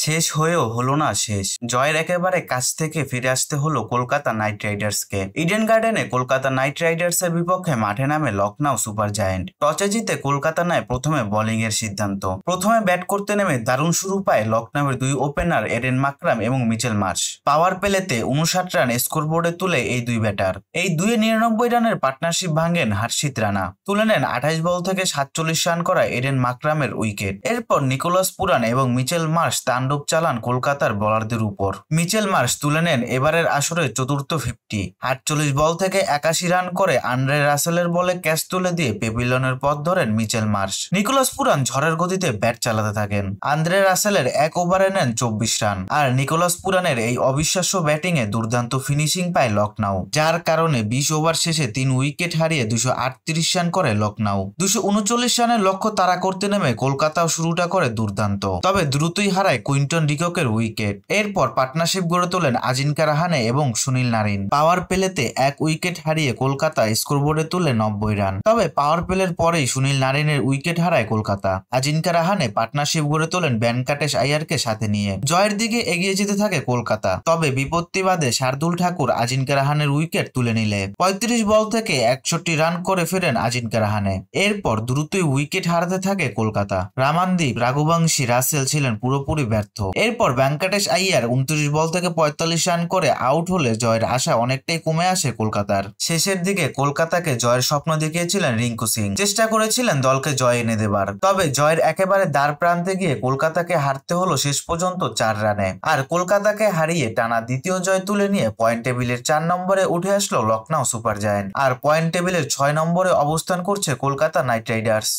শেষ হয়েও হলো না শেষ। জয়ের একেবারে কাছ থেকে ফিরে আসতে হলো কলকাতা নাইট রাইডার্সকে। ইডেন গার্ডেনে কলকাতা নাইট রাইডার্সের বিপক্ষে মাঠে নামে লখনউ সুপার জায়ান্ট। টসে জিতে কলকাতা নেয় প্রথমে বোলিং এর সিদ্ধান্ত। প্রথমে ব্যাট করতে নেমে দারুণ শুরু পায় লখনউয়ের দুই ওপেনার এডেন মাকরাম এবং মিচেল মার্শ। পাওয়ার প্লেতে 59 রান স্কোরবোর্ডে তুলে এই দুই ব্যাটার। এই 99 রানের পার্টনারশিপ ভাঙেন হর্ষিত রানা। তুলে নেন 28 বল থেকে 47 রান করা এডেন মাকরামের উইকেট। এরপর নিকোলাস পুরান এবং মিচেল মার্শ তাণ্ডব চালান কলকাতার বোলারদের উপর। মিচেল মার্শ তুলে নেন এবারের আসরে চতুর্থ 50। 48 বল থেকে 81 রান করে আন্দ্রে রাসেলের বলে ক্যাচ তুলে দিয়ে পেভিলিয়নের পথ ধরেন মিচেল মার্শ। নিকোলাস পুরান ঝড়ের গতিতে ব্যাট চালাতে থাকেন। আন্দ্রে রাসেলের এক ওভারে নেন 24 রান। আর নিকোলাস পুরানের এই অবিশ্বাস্য ব্যাটিং এ দুর্দান্ত ফিনিশিং পায় লখনউ, যার কারণে 20 ওভার শেষে 3 উইকেট হারিয়ে 238 রান করে লখনউ। 239 রানের লক্ষ্য তাড়া করতে নেমে কলকাতাও শুরুটা করে দুর্দান্ত, তবে দ্রুতই হারায় কুইন্টন ডিককের উইকেট। এরপর পার্টনারশিপ গড়ে তোলেন আজিঙ্কা রাহানে এবং সুনীল নারিন। পাওয়ার প্লেতে 1 উইকেট হারিয়ে কলকাতা স্কোরবোর্ডে তুলে 90 রান। তবে পাওয়ার প্লের পরেই সুনীল নারিনের উইকেট হারায় কলকাতা। আজিঙ্কা রাহানে পার্টনারশিপ গড়ে তোলেন ভেঙ্কটেশ আইয়ারকে সাথে নিয়ে। জয়ের দিকে এগিয়ে যেতে থাকে কলকাতা, তবে বিপত্তি বাদে শার্দুল ঠাকুর আজিঙ্কা রাহানের উইকেট তুলে নিলে 35 বল থেকে 61 রান করে ফেরেন আজিঙ্কা রাহানে। এরপর দ্রুতই উইকেট হারাতে থাকে কলকাতা। রামানদীপ, রাঘুবংশী, রাসেল ছিলেন পুরোপুরি ব্যর্থ। এরপর ভেঙ্কটেশ আইয়ার 29 বল থেকে 45 রান করে আউট হলে জয়ের আশা অনেকটাই কমে আসে কলকাতার। শেষের দিকে কলকাতাকে জয়ের স্বপ্ন দেখিয়েছিলেন রিঙ্কু সিং। চেষ্টা করেছিলেন দলকে জয় এনে দেবার, তবে জয়ের একেবারে দ্বার প্রান্তে গিয়ে কলকাতাকে হারতে হলো শেষ পর্যন্ত 4 রানে। আর কলকাতাকে হারিয়ে টানা দ্বিতীয় জয় তুলে নিয়ে পয়েন্ট টেবিলের 4 নম্বরে উঠে আসলো লখনউ সুপার জায়ান্ট। আর পয়েন্ট টেবিলের 6 নম্বরে অবস্থান করছে কলকাতা নাইট রাইডার্স।